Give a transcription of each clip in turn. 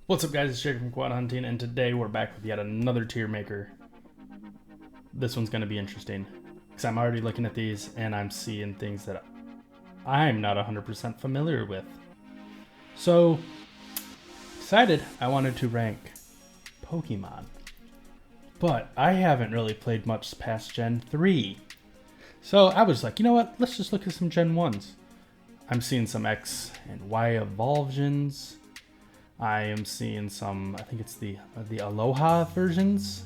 What's up, guys? It's Jake from QuadHunting, and today we're back with yet another tier maker. This one's going to be interesting because I'm already looking at these and I'm seeing things that I'm not 100% familiar with. So, decided I wanted to rank Pokemon, but I haven't really played much past Gen 3. So I was like, you know what? Let's just look at some Gen 1s. I'm seeing some X and Y evolsions. I am seeing some, I think it's the Aloha versions.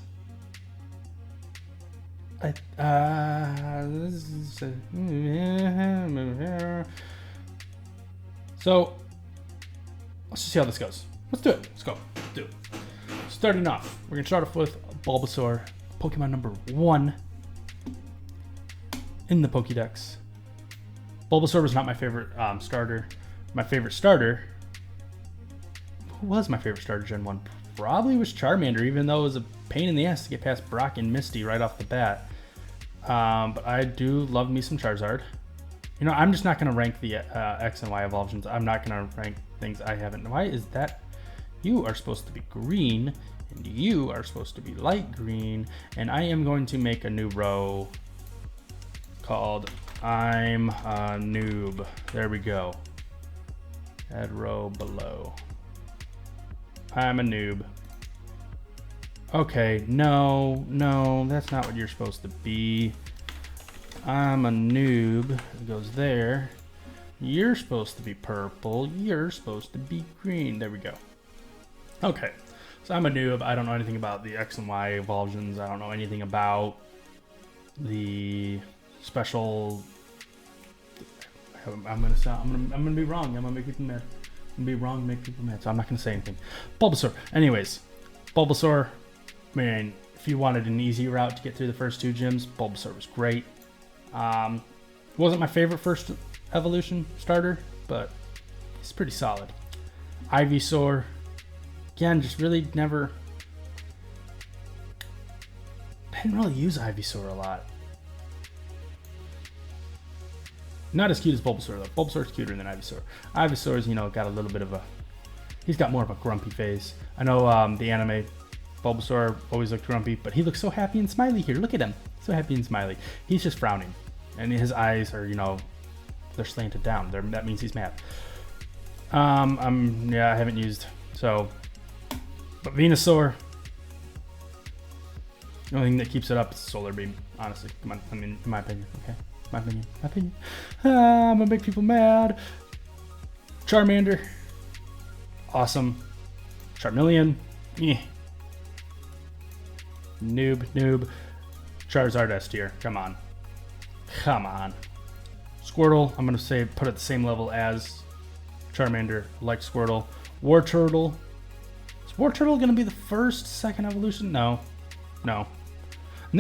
So, let's just see how this goes. Let's do it. Let's go. Let's do it. Starting off, we're going to start off with Bulbasaur, Pokemon number 1 in the Pokédex. Bulbasaur was not my favorite starter. My favorite starter... Who was my favorite starter Gen 1? Probably was Charmander, even though it was a pain in the ass to get past Brock and Misty right off the bat. But I do love me some Charizard. You know, I'm just not going to rank the X and Y evolutions. I'm not going to rank things I haven't. Why is that? You are supposed to be green, and you are supposed to be light green, and I am going to make a new row called I'm a Noob. There we go. Add row below. I'm a noob. Okay, no, that's not what you're supposed to be. I'm a noob. It goes there. You're supposed to be purple. You're supposed to be green. There we go. Okay, so I'm a noob. I don't know anything about the X and Y evolutions. I don't know anything about the special. I'm gonna be wrong. I'm gonna make people mad. I'm gonna be wrong, make people mad, so I'm not gonna say anything. Bulbasaur. Anyways, Bulbasaur, man, if you wanted an easy route to get through the first 2 gyms, Bulbasaur was great. Wasn't my favorite first evolution starter, but it's pretty solid. Ivysaur, again, just really never. I didn't really use Ivysaur a lot. Not as cute as Bulbasaur, though. Bulbasaur's cuter than Ivysaur. Ivysaur's, you know, got a little bit of a... He's got more of a grumpy face. I know the anime Bulbasaur always looked grumpy, but he looks so happy and smiley here. Look at him. So happy and smiley. He's just frowning. And his eyes are, you know, they're slanted down. That means he's mad. Yeah, I haven't used... So... But Venusaur... The only thing that keeps it up is Solar Beam, honestly. Come on, I mean, in my opinion, okay? My opinion. I'm gonna make people mad. Charmander. Awesome. Charmeleon. Eh. Noob. Charizard S tier. Come on. Squirtle, I'm gonna say put at the same level as Charmander. I like Squirtle. Wartortle. Is Wartortle gonna be the second evolution? No. And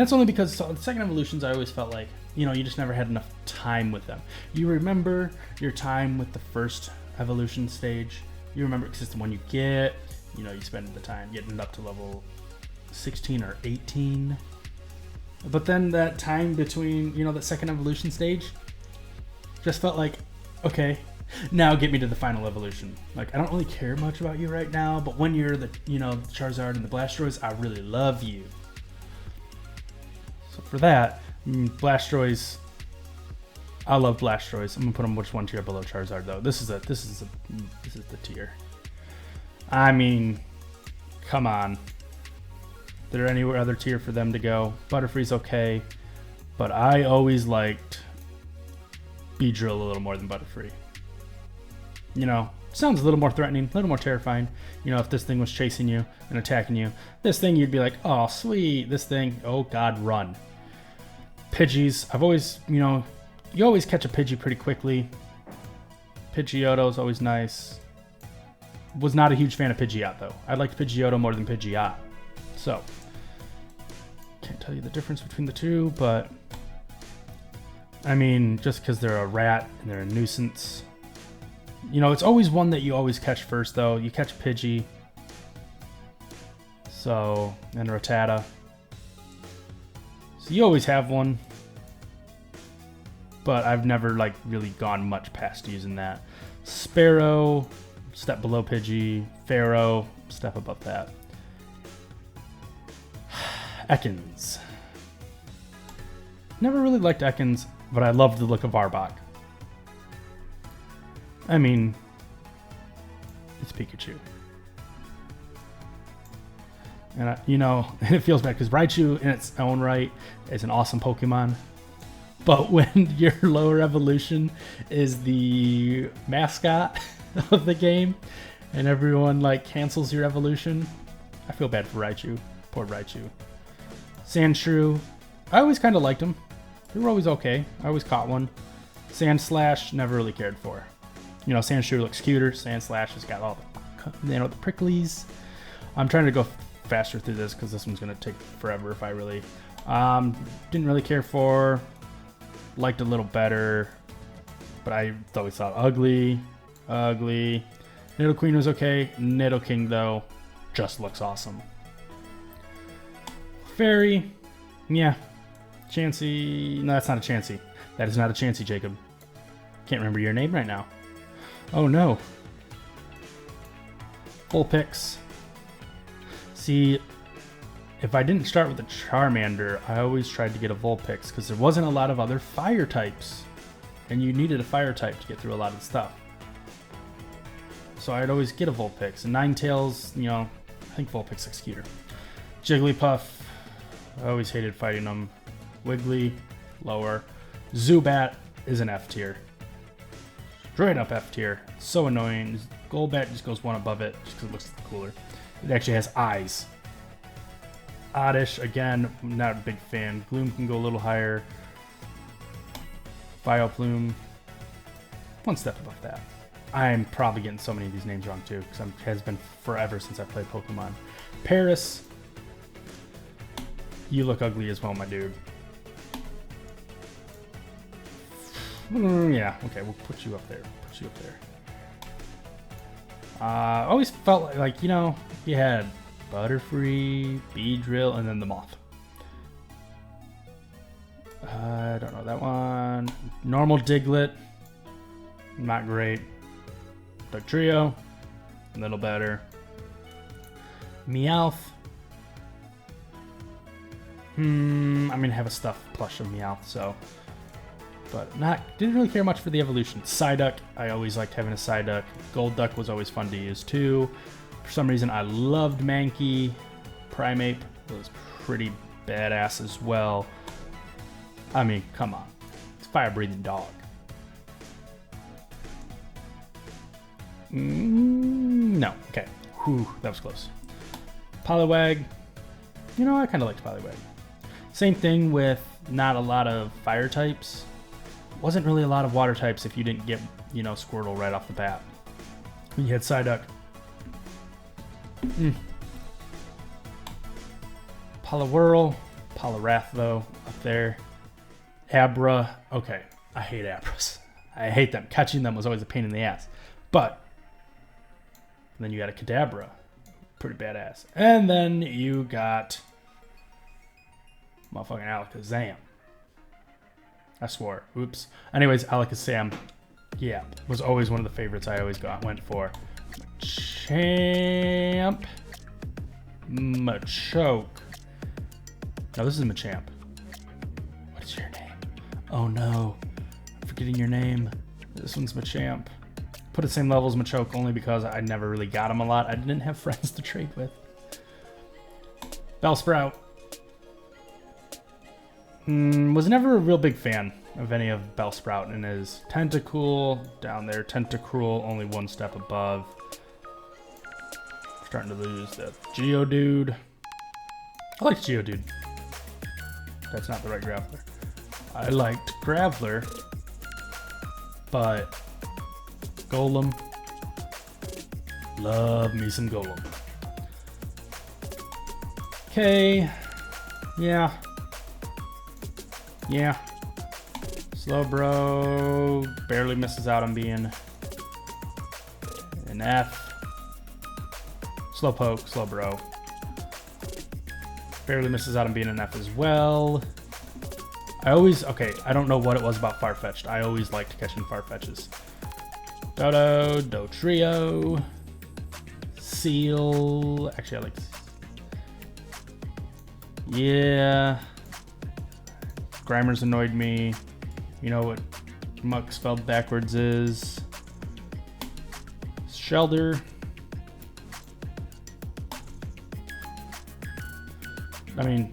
that's only because the second evolutions I always felt like, you know, you just never had enough time with them. You remember your time with the first evolution stage. You remember, because it's the one you get, you know, you spend the time getting it up to level 16 or 18. But then that time between, you know, that second evolution stage just felt like, okay, now get me to the final evolution. Like, I don't really care much about you right now, but when you're the, you know, Charizard and the Blastoise, I really love you. So for that, Blastoise, I love Blastoise. I'm gonna put him just 1 tier below Charizard though. This is the tier. I mean, come on. Is there any other tier for them to go? Butterfree's okay, but I always liked Beedrill a little more than Butterfree. You know, sounds a little more threatening, a little more terrifying. You know, if this thing was chasing you and attacking you, this thing you'd be like, oh sweet. This thing, oh god, run. Pidgeys, I've always, you know, you always catch a Pidgey pretty quickly. Pidgeotto's always nice. Was not a huge fan of Pidgeot though. I liked Pidgeotto more than Pidgeot. So, can't tell you the difference between the two, but I mean, just because they're a rat and they're a nuisance. You know, it's always one that you always catch first though. You catch Pidgey. So, and Rattata. So you always have one. But I've never like really gone much past using that. Sparrow, step below Pidgey. Pharaoh, step above that. Ekans. Never really liked Ekans, but I loved the look of Arbok. I mean, it's Pikachu. And, you know, it feels bad because Raichu in its own right is an awesome Pokemon. But when your lower evolution is the mascot of the game and everyone, like, cancels your evolution, I feel bad for Raichu. Poor Raichu. Sandshrew. I always kind of liked them. They were always okay. I always caught one. Sandslash, never really cared for. You know, Sandshrew looks cuter. Sandslash has got all the, you know, the pricklies. I'm trying to go faster through this because this one's going to take forever if I really... didn't really care for. Liked a little better. But I always thought ugly. Ugly. Nidoqueen was okay. Nidoking, though, just looks awesome. Fairy. Yeah. Chansey. No, that's not a Chansey. That is not a Chansey, Jacob. Can't remember your name right now. Oh, no. Vulpix. See, if I didn't start with a Charmander, I always tried to get a Vulpix because there wasn't a lot of other fire types. And you needed a fire type to get through a lot of stuff. So I'd always get a Vulpix. And Ninetales, you know, I think Vulpix looks cuter. Jigglypuff. I always hated fighting them. Wiggly, lower. Zubat is an F tier. Straight up F tier. So annoying. Golbat just goes one above it just because it looks cooler. It actually has eyes. Oddish, again, not a big fan. Gloom can go a little higher. Vileplume, one step above that. I'm probably getting so many of these names wrong too, because it has been forever since I played Pokemon. Paris, you look ugly as well, my dude. Yeah, okay, we'll put you up there. Put you up there. Always felt like, you know, you had Butterfree, Beedrill, and then the Moth. I don't know that one. Normal Diglett, not great. Dugtrio, a little better. Meowth. I mean, I have a stuffed plush of Meowth, so. But didn't really care much for the evolution. Psyduck, I always liked having a Psyduck. Golduck was always fun to use too. For some reason, I loved Mankey. Primeape was pretty badass as well. I mean, come on. It's a fire-breathing dog. No. Okay. Whew, that was close. Poliwag. You know, I kind of liked Poliwag. Same thing with not a lot of fire types. Wasn't really a lot of water types if you didn't get, you know, Squirtle right off the bat. When you had Psyduck. Poliwhirl. Poliwrath, though, up there. Abra. Okay, I hate Abras. I hate them. Catching them was always a pain in the ass. But then you got a Kadabra. Pretty badass. And then you got motherfucking Alakazam. I swore. Oops. Anyways, Alakazam, yeah, was always one of the favorites I always went for. Machamp. Machoke. No, this is Machamp. What is your name? Oh no. I'm forgetting your name. This one's Machamp. Put the same level as Machoke only because I never really got him a lot. I didn't have friends to trade with. Bellsprout. Was never a real big fan of any of Bellsprout and his Tentacool down there. Tentacruel only one step above. Starting to lose the Geodude. I liked Geodude. That's not the right Graveler. I liked Graveler, but Golem. Love me some Golem. Okay. Yeah. Yeah. Slowbro barely misses out on being an F. Slowpoke, Slowbro. Barely misses out on being an F as well. I don't know what it was about Farfetch'd. I always liked catching Farfetch'es. Dodo, Dotrio, Seal. Actually, I like. Yeah. Grimer's annoyed me. You know what Muck spelled backwards is? Shelder. I mean,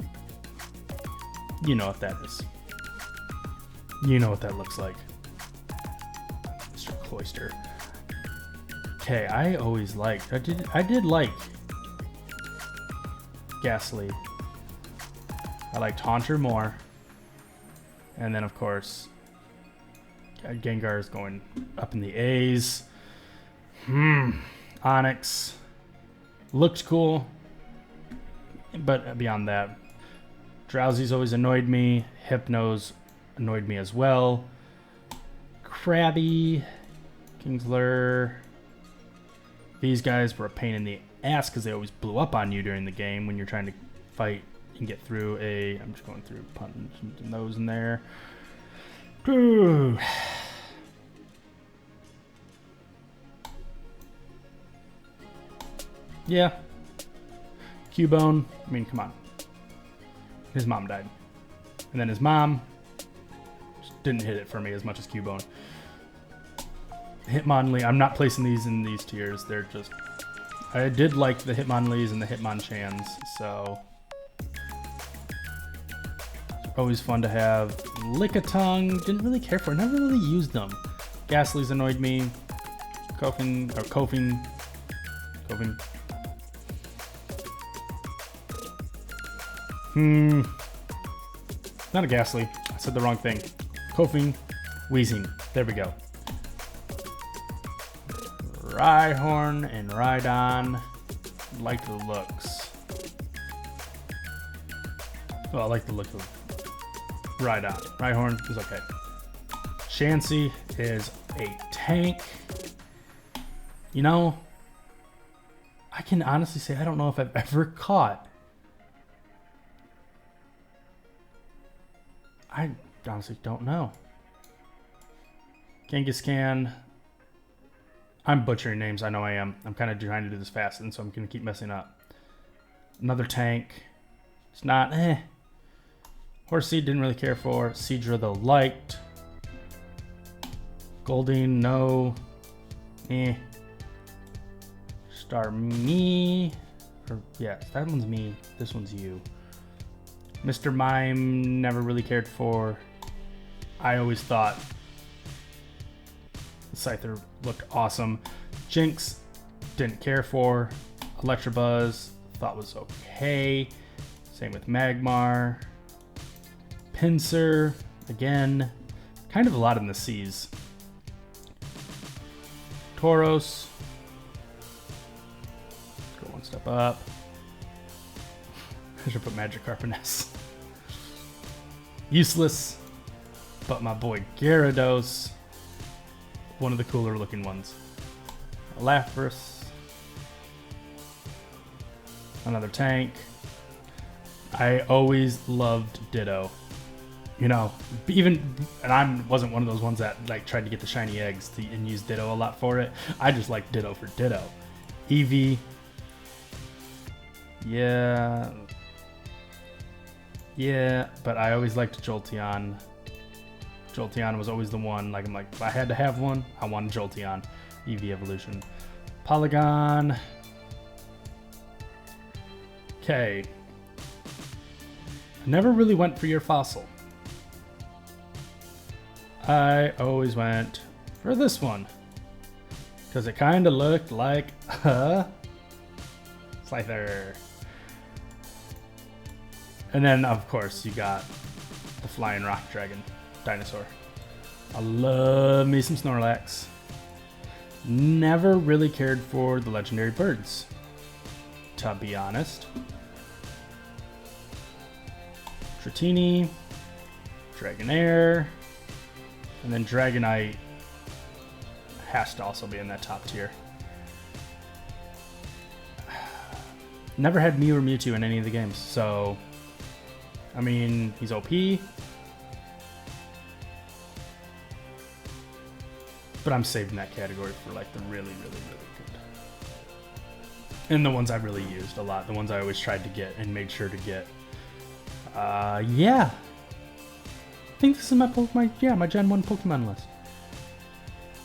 you know what that is. You know what that looks like. Mr. Cloister. Okay, I always liked. I did like Ghastly. I liked Haunter more. And then of course Gengar is going up in the A's. Onyx looked cool, but beyond that, Drowsy's always annoyed me. Hypno's annoyed me as well. Krabby, Kingsleur. These guys were a pain in the ass because they always blew up on you during the game when you're trying to fight and get through a... I'm just going through punching those in there. Ooh. Yeah. Cubone. I mean, come on. His mom died. And then his mom just didn't hit it for me as much as Cubone. Hitmonlee. I'm not placing these in these tiers. They're just... I did like the Hitmonlees and the Hitmonchans, so... Always fun to have. Lickitung. Didn't really care for it. Never really used them. Ghastly's annoyed me. Koffing. Not a Ghastly. I said the wrong thing. Koffing. Wheezing. There we go. Rhyhorn and Rhydon. Like the looks. Well, I like the look of Rhydon. Rhyhorn is okay. Chansey is a tank. You know, I can honestly say I don't know if I've ever caught. I honestly don't know. Kangaskhan. I'm butchering names. I know I am. I'm kind of trying to do this fast, and so I'm going to keep messing up. Another tank. It's not, Horsey didn't really care for. Seadra, though, liked. Goldeen, no. Starmie. Yeah, that one's me. This one's you. Mr. Mime, never really cared for. I always thought the Scyther looked awesome. Jinx, didn't care for. Electabuzz, thought was okay. Same with Magmar. Pinsir, again, kind of a lot in the C's. Tauros, go one step up. I should put Magikarp in S. Useless, but my boy Gyarados, one of the cooler looking ones. Lapras, another tank. I always loved Ditto. You know, even, and I wasn't one of those ones that like tried to get the shiny eggs and use Ditto a lot for it. I just like Ditto for Ditto. Eevee, yeah, but I always liked Jolteon. Jolteon was always the one. Like, I'm like, if I had to have one, I wanted Jolteon. Eevee evolution. Polygon. Okay. I never really went for your fossil. I always went for this one. Because it kind of looked like a Scyther. And then, of course, you got the Flying Rock Dragon dinosaur. I love me some Snorlax. Never really cared for the legendary birds, to be honest. Dratini, Dragonair, and then Dragonite has to also be in that top tier. Never had Mew or Mewtwo in any of the games, so I mean, he's OP. But I'm saving that category for like the really, really, really good. And the ones I really used a lot. The ones I always tried to get and made sure to get. Yeah. I think this is my Gen 1 Pokemon list.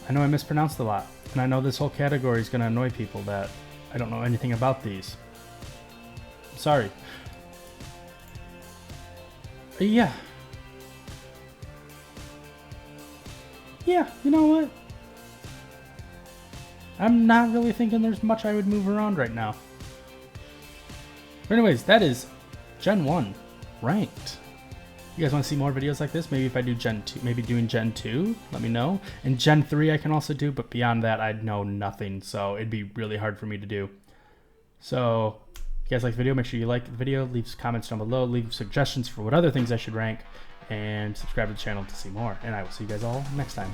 I know I mispronounced a lot. And I know this whole category is going to annoy people that I don't know anything about these. Sorry. Yeah. Yeah, you know what? I'm not really thinking there's much I would move around right now. But anyways, that is Gen 1 ranked. You guys want to see more videos like this? Maybe if I do Gen 2, maybe doing Gen 2, let me know. And Gen 3 I can also do, but beyond that I'd know nothing, so it'd be really hard for me to do. So, if you guys like the video, make sure you like the video, leave comments down below, leave suggestions for what other things I should rank, and subscribe to the channel to see more. And I will see you guys all next time.